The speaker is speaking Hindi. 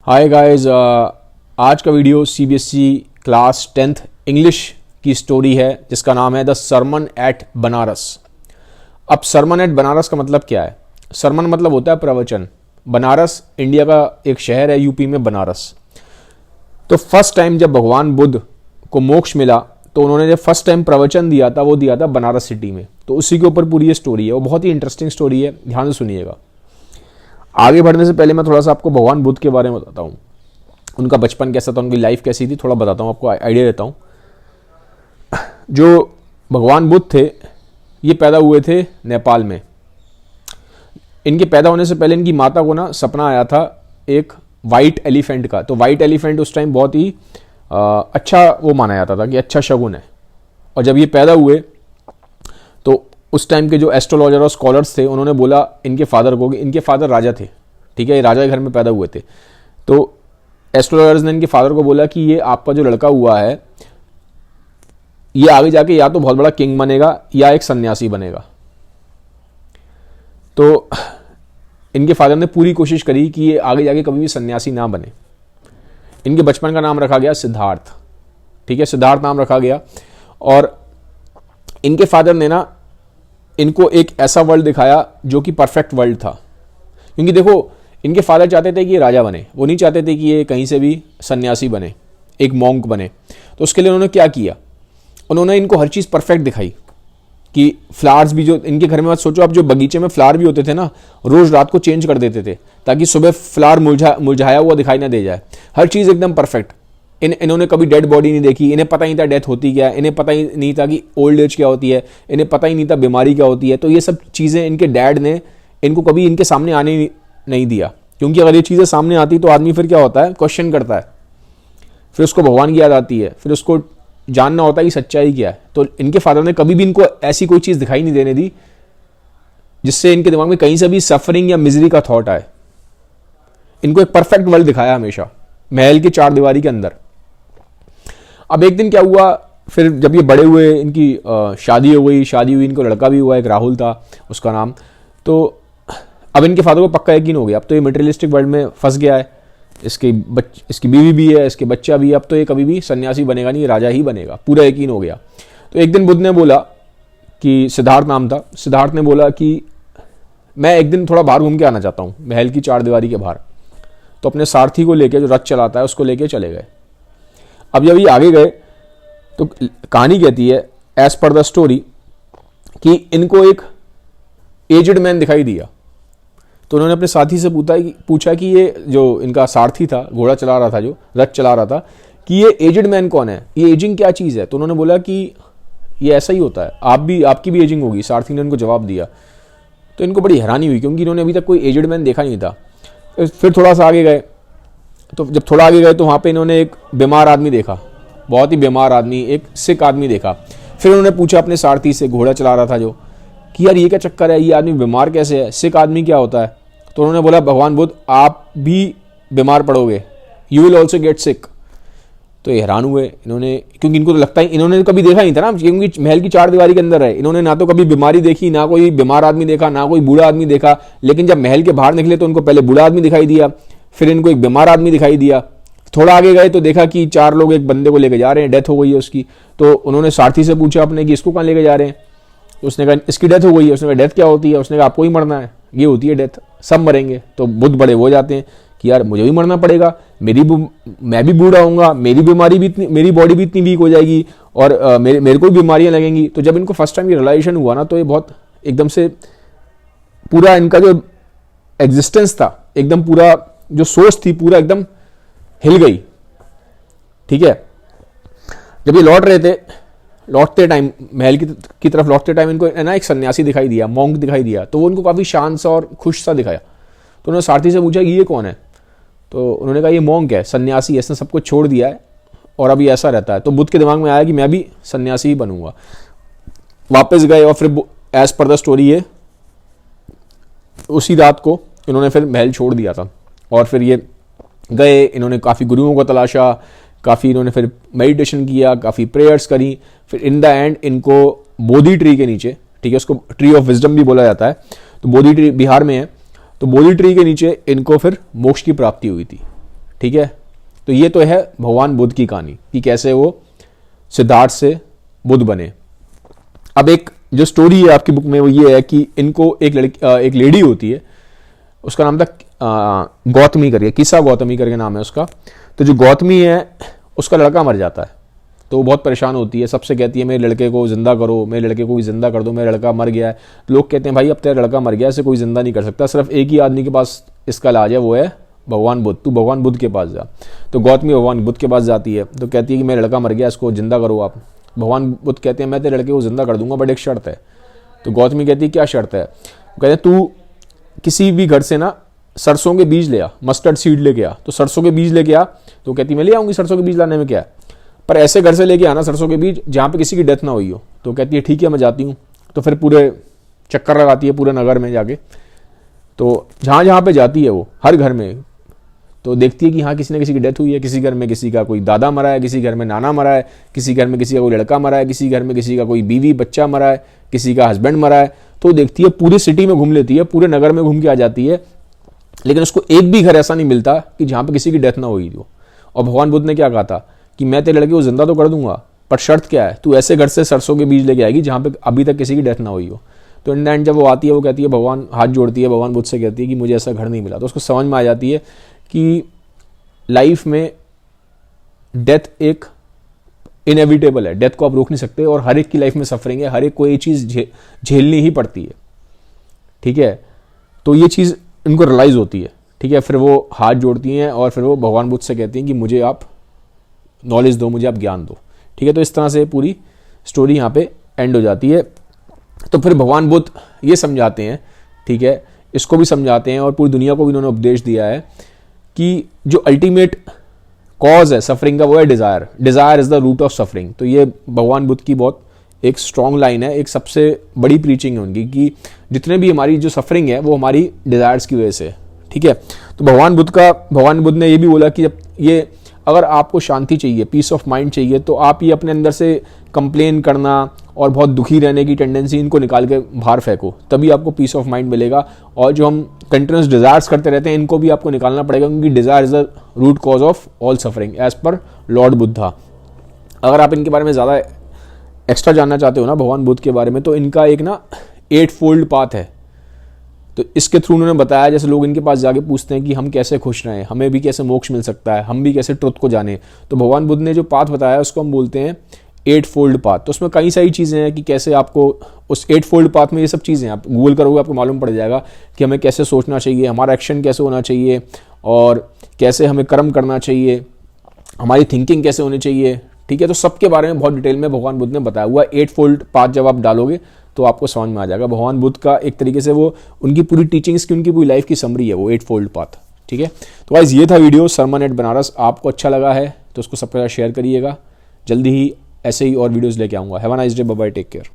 हाय गाइस, आज का video CBSE class 10th English की स्टोरी है जिसका नाम है द सरमन एट बनारस। अब सरमन एट बनारस का मतलब क्या है? सरमन मतलब होता है प्रवचन। बनारस इंडिया का एक शहर है, यूपी में बनारस। तो फर्स्ट टाइम जब भगवान बुद्ध को मोक्ष मिला तो उन्होंने जब फर्स्ट टाइम प्रवचन दिया था वो दिया था बनारस सिटी में। तो उसी के ऊपर पूरी ये स्टोरी है। वो बहुत ही इंटरेस्टिंग स्टोरी है, ध्यान से सुनिएगा। आगे बढ़ने से पहले मैं थोड़ा सा आपको भगवान बुद्ध के बारे में बताता हूँ। उनका बचपन कैसा था, उनकी लाइफ कैसी थी, थोड़ा बताता हूँ, आपको आइडिया देता हूँ। जो भगवान बुद्ध थे ये पैदा हुए थे नेपाल में। इनके पैदा होने से पहले इनकी माता को ना सपना आया था एक वाइट एलिफेंट का। तो वाइट एलिफेंट उस टाइम बहुत ही अच्छा वो माना जाता था कि अच्छा शगुन है। और जब ये पैदा हुए तो उस टाइम के जो एस्ट्रोलॉजर और स्कॉलर्स थे उन्होंने बोला इनके फादर को कि इनके फादर राजा थे, ठीक है, ये राजा के घर में पैदा हुए थे। तो एस्ट्रोलॉजर्स ने इनके फादर को बोला कि ये आपका जो लड़का हुआ है ये आगे जाके या तो बहुत बड़ा किंग बनेगा या एक सन्यासी बनेगा। तो इनके फादर ने पूरी कोशिश करी कि ये आगे जाके कभी भी सन्यासी ना बने। इनके बचपन का नाम रखा गया सिद्धार्थ, ठीक है, सिद्धार्थ नाम रखा गया। और इनके फादर ने ना इनको एक ऐसा वर्ल्ड दिखाया जो कि परफेक्ट वर्ल्ड था। क्योंकि देखो, इनके फादर चाहते थे कि ये राजा बने, वो नहीं चाहते थे कि ये कहीं से भी सन्यासी बने, एक मॉन्क बने। तो उसके लिए उन्होंने क्या किया, उन्होंने इनको हर चीज़ परफेक्ट दिखाई कि फ्लावर्स भी जो इनके घर में, मत सोचो आप, जो बगीचे में फ्लावर भी होते थे ना, रोज रात को चेंज कर देते थे ताकि सुबह फ्लावर मुरझाया हुआ दिखाई ना दे जाए। हर चीज़ एकदम परफेक्ट। इन्होंने कभी डेड बॉडी नहीं देखी, इन्हें पता ही नहीं था डेथ होती क्या है, इन्हें पता ही नहीं था कि ओल्ड एज क्या होती है, इन्हें पता ही नहीं था बीमारी क्या होती है। तो ये सब चीज़ें इनके डैड ने इनको कभी इनके सामने आने नहीं दिया। क्योंकि अगर ये चीज़ें सामने आती तो आदमी फिर क्या होता है, क्वेश्चन करता है, फिर उसको भगवान की याद आती है, फिर उसको जानना होता है कि सच्चाई क्या है। तो इनके फादर ने कभी भी इनको ऐसी कोई चीज़ दिखाई नहीं देने दी जिससे इनके दिमाग में कहीं से भी सफरिंग या मिजरी का थॉट आए। इनको एक परफेक्ट वर्ल्ड दिखाया हमेशा, महल की चार दीवारी के अंदर। अब एक दिन क्या हुआ, फिर जब ये बड़े हुए, इनकी शादी हो गई, शादी हुई, इनको लड़का भी हुआ, एक राहुल था उसका नाम। तो अब इनके फादर को पक्का यकीन हो गया, अब तो ये मटेरियलिस्टिक वर्ल्ड में फंस गया है, इसकी बीवी भी है, इसके बच्चा भी है, अब तो ये कभी भी सन्यासी बनेगा नहीं, राजा ही बनेगा, पूरा यकीन हो गया। तो एक दिन बुद्ध ने बोला कि, सिद्धार्थ नाम था, सिद्धार्थ ने बोला कि मैं एक दिन थोड़ा बाहर घूम के आना चाहता हूँ, महल की चार दीवारी के बाहर। तो अपने सारथी को लेके, जो रथ चलाता है, उसको लेके चले गए। अब जब ये आगे गए तो कहानी कहती है, एज पर द स्टोरी, कि इनको एक एजड मैन दिखाई दिया। तो उन्होंने अपने साथी से पूछा कि ये जो इनका सारथी था, घोड़ा चला रहा था, जो रथ चला रहा था, कि ये एजड मैन कौन है, ये एजिंग क्या चीज़ है। तो उन्होंने बोला कि ये ऐसा ही होता है, आपकी भी एजिंग होगी। सारथी ने उनको जवाब दिया। तो इनको बड़ी हैरानी हुई क्योंकि इन्होंने अभी तक कोई एजड मैन देखा नहीं था। फिर थोड़ा सा आगे गए, तो जब थोड़ा आगे गए तो वहाँ पे इन्होंने एक बीमार आदमी देखा, बहुत ही बीमार आदमी, एक सिक आदमी देखा। फिर उन्होंने पूछा अपने सारथी से, घोड़ा चला रहा था जो, कि यार ये क्या चक्कर है, ये आदमी बीमार कैसे है, सिक आदमी क्या होता है। तो उन्होंने बोला, भगवान बुद्ध आप भी बीमार पड़ोगे, you will also get sick. तो ये हैरान हुए इन्होंने, क्योंकि इनको तो लगता है, इन्होंने कभी देखा नहीं था ना, क्योंकि महल की चार दीवारी के अंदर है। इन्होंने ना तो कभी बीमारी देखी, ना कोई बीमार आदमी देखा, ना कोई बूढ़ा आदमी देखा। लेकिन जब महल के बाहर निकले तो उनको पहले बूढ़ा आदमी दिखाई दिया, फिर इनको एक बीमार आदमी दिखाई दिया। थोड़ा आगे गए तो देखा कि चार लोग एक बंदे को लेके जा रहे हैं, डेथ हो गई है उसकी। तो उन्होंने सारथी से पूछा अपने कि इसको कहाँ लेके जा रहे हैं। तो उसने कहा इसकी डेथ हो गई है। उसने कहा डेथ क्या होती है। उसने कहा आपको ही मरना है, ये होती है डेथ, सब मरेंगे। तो बुद्ध बड़े हो जाते हैं कि यार मुझे भी मरना पड़ेगा, मैं भी बूढ़ा होऊंगा, मेरी बीमारी भी इतनी, मेरी बॉडी भी इतनी वीक हो जाएगी और मेरे को भी बीमारियां लगेंगी। तो जब इनको फर्स्ट टाइम ये रियलाइजेशन हुआ ना, तो ये बहुत एकदम से पूरा इनका जो एग्जिस्टेंस था, एकदम पूरा जो सोच थी, पूरा एकदम हिल गई, ठीक है। जब ये लौटते टाइम, महल की तरफ लौटते टाइम, इनको ना एक सन्यासी दिखाई दिया, मॉन्क दिखाई दिया। तो वो इनको काफ़ी शांत सा और खुश सा दिखाया। तो उन्होंने सारथी से पूछा कि ये कौन है। तो उन्होंने कहा ये मॉन्क है, सन्यासी है, इसने सब कुछ छोड़ दिया है और अभी ऐसा रहता है। तो बुद्ध के दिमाग में आया कि मैं भी सन्यासी ही बनूंगा। वापस गए और फिर एज पर द स्टोरी है, उसी रात को इन्होंने फिर महल छोड़ दिया था। और फिर ये गए, इन्होंने काफ़ी गुरुओं को तलाशा, काफ़ी इन्होंने फिर मेडिटेशन किया, काफ़ी प्रेयर्स करी। फिर इन द एंड इनको बोधि ट्री के नीचे, ठीक है, उसको ट्री ऑफ विजडम भी बोला जाता है, तो बोधि ट्री बिहार में है, तो बोधि ट्री के नीचे इनको फिर मोक्ष की प्राप्ति हुई थी। ठीक है। तो ये तो है भगवान बुद्ध की कहानी कि कैसे वो सिद्धार्थ से बुद्ध बने। अब एक जो स्टोरी है आपकी बुक में वो ये है कि इनको एक लेडी होती है, उसका नाम था गौतमी करके, किस्सा गौतमी करके नाम है उसका। तो जो गौतमी है उसका लड़का मर जाता है, तो वो बहुत परेशान होती है, सबसे कहती है मेरे लड़के को जिंदा करो, मेरे लड़के को भी जिंदा कर दो, मेरा लड़का मर गया है। तो लोग कहते हैं भाई अब तेरा लड़का मर गया, इसे कोई जिंदा नहीं कर सकता, सिर्फ एक ही आदमी के पास इसका इलाज है, वो है भगवान बुद्ध, तू भगवान बुद्ध के पास जा। तो गौतमी भगवान बुद्ध के पास जाती है, तो कहती है कि मेरा लड़का मर गया, इसको जिंदा करो आप। भगवान बुद्ध कहते हैं मैं तेरे लड़के को जिंदा कर दूंगा, बट एक शर्त है। तो गौतमी कहती है क्या शर्त है? कहते हैं तू किसी भी घर से ना सरसों के बीज ले आ, मस्टर्ड सीड लेके आ। तो सरसों के बीज लेके आ, तो कहती मैं ले आऊंगी, सरसों के बीज लाने में क्या है, पर ऐसे घर से लेके आना सरसों के बीज जहाँ पे किसी की डेथ ना हुई हो। तो कहती है ठीक है मैं जाती हूँ। तो फिर पूरे चक्कर लगाती है पूरे नगर में जाके, तो जहाँ जहाँ पे जाती है वो हर घर में तो देखती है कि हाँ किसी न किसी की डेथ हुई है, किसी घर में किसी का कोई दादा मरा है, किसी घर में नाना मरा है, किसी घर में किसी का कोई लड़का मरा है, किसी घर में किसी का कोई बीवी बच्चा मरा है, किसी का हस्बैंड मरा है। तो देखती है पूरी सिटी में घूम लेती है, पूरे नगर में घूम के आ जाती है, लेकिन उसको एक भी घर ऐसा नहीं मिलता कि जहाँ पे किसी की डेथ ना हुई हो। और भगवान बुद्ध ने क्या कहा था कि मैं तेरे लड़के को जिंदा तो कर दूंगा, पर शर्त क्या है, तू ऐसे घर से सरसों के बीज लेके आएगी जहाँ पे अभी तक किसी की डेथ ना हुई हो। तो इन द एंड जब वो आती है, वो कहती है भगवान, हाथ जोड़ती है भगवान बुद्ध से, कहती है कि मुझे ऐसा घर नहीं मिला। तो उसको समझ में आ जाती है कि लाइफ में डेथ एक इनएविटेबल है, डेथ को आप रोक नहीं सकते, और हर एक की लाइफ में सफरिंग है, हर एक को ये चीज़ झेलनी ही पड़ती है, ठीक है। तो ये चीज़ इनको रियलाइज होती है, ठीक है। फिर वो हाथ जोड़ती हैं और फिर वो भगवान बुद्ध से कहती हैं कि मुझे आप नॉलेज दो, मुझे आप ज्ञान दो, ठीक है। तो इस तरह से पूरी स्टोरी यहाँ पे एंड हो जाती है। तो फिर भगवान बुद्ध ये समझाते हैं, ठीक है, इसको भी समझाते हैं और पूरी दुनिया को भी इन्होंने उपदेश दिया है कि जो अल्टीमेट कॉज है सफरिंग का वो है desire, desire is the root of suffering. तो ये भगवान बुद्ध की बहुत एक स्ट्रॉन्ग लाइन है, एक सबसे बड़ी प्रीचिंग है उनकी कि जितने भी हमारी जो सफरिंग है वो हमारी डिज़ायर्स की वजह से, ठीक है। तो भगवान बुद्ध ने ये भी बोला कि जब ये अगर आपको शांति चाहिए, पीस ऑफ माइंड चाहिए, तो आप ये अपने अंदर से कंप्लेन करना और बहुत दुखी रहने की टेंडेंसी इनको निकाल के बाहर फेंको, तभी आपको पीस ऑफ माइंड मिलेगा। और जो हम कंटिन्यूस डिज़ायर्स करते रहते हैं इनको भी आपको निकालना पड़ेगा, क्योंकि desire is the root cause of all suffering as पर लॉर्ड बुद्धा। अगर आप इनके बारे में ज़्यादा एक्स्ट्रा जानना चाहते हो ना भगवान बुद्ध के बारे में, तो इनका एक ना 8 फोल्ड पाथ है। तो इसके थ्रू उन्होंने बताया, जैसे लोग इनके पास जाके पूछते हैं कि हम कैसे खुश रहें, हमें भी कैसे मोक्ष मिल सकता है, हम भी कैसे ट्रुथ को जाने, तो भगवान बुद्ध ने जो पाथ बताया उसको हम बोलते हैं 8 फोल्ड पाथ। तो उसमें कई सारी चीज़ें हैं कि कैसे आपको उस 8 फोल्ड पाथ में ये सब चीज़ें आप गूगल करोगे आपको मालूम पड़ जाएगा कि हमें कैसे सोचना चाहिए, हमारा एक्शन कैसे होना चाहिए, और कैसे हमें कर्म करना चाहिए, हमारी थिंकिंग कैसे होनी चाहिए, ठीक है। तो सबके बारे में बहुत डिटेल में भगवान बुद्ध ने बताया हुआ। 8 फोल्ड पाथ जब आप डालोगे तो आपको समझ में आ जाएगा। भगवान बुद्ध का एक तरीके से वो उनकी पूरी टीचिंग्स की, उनकी पूरी लाइफ की समरी है वो 8 फोल्ड पाथ, ठीक है। तो गाइस ये था वीडियो सरमन एट बनारस। आपको अच्छा लगा है तो उसको सबके साथ शेयर करिएगा। जल्दी ही ऐसे ही और वीडियोस लेके आऊँगा। Have a nice day, bye bye, take care.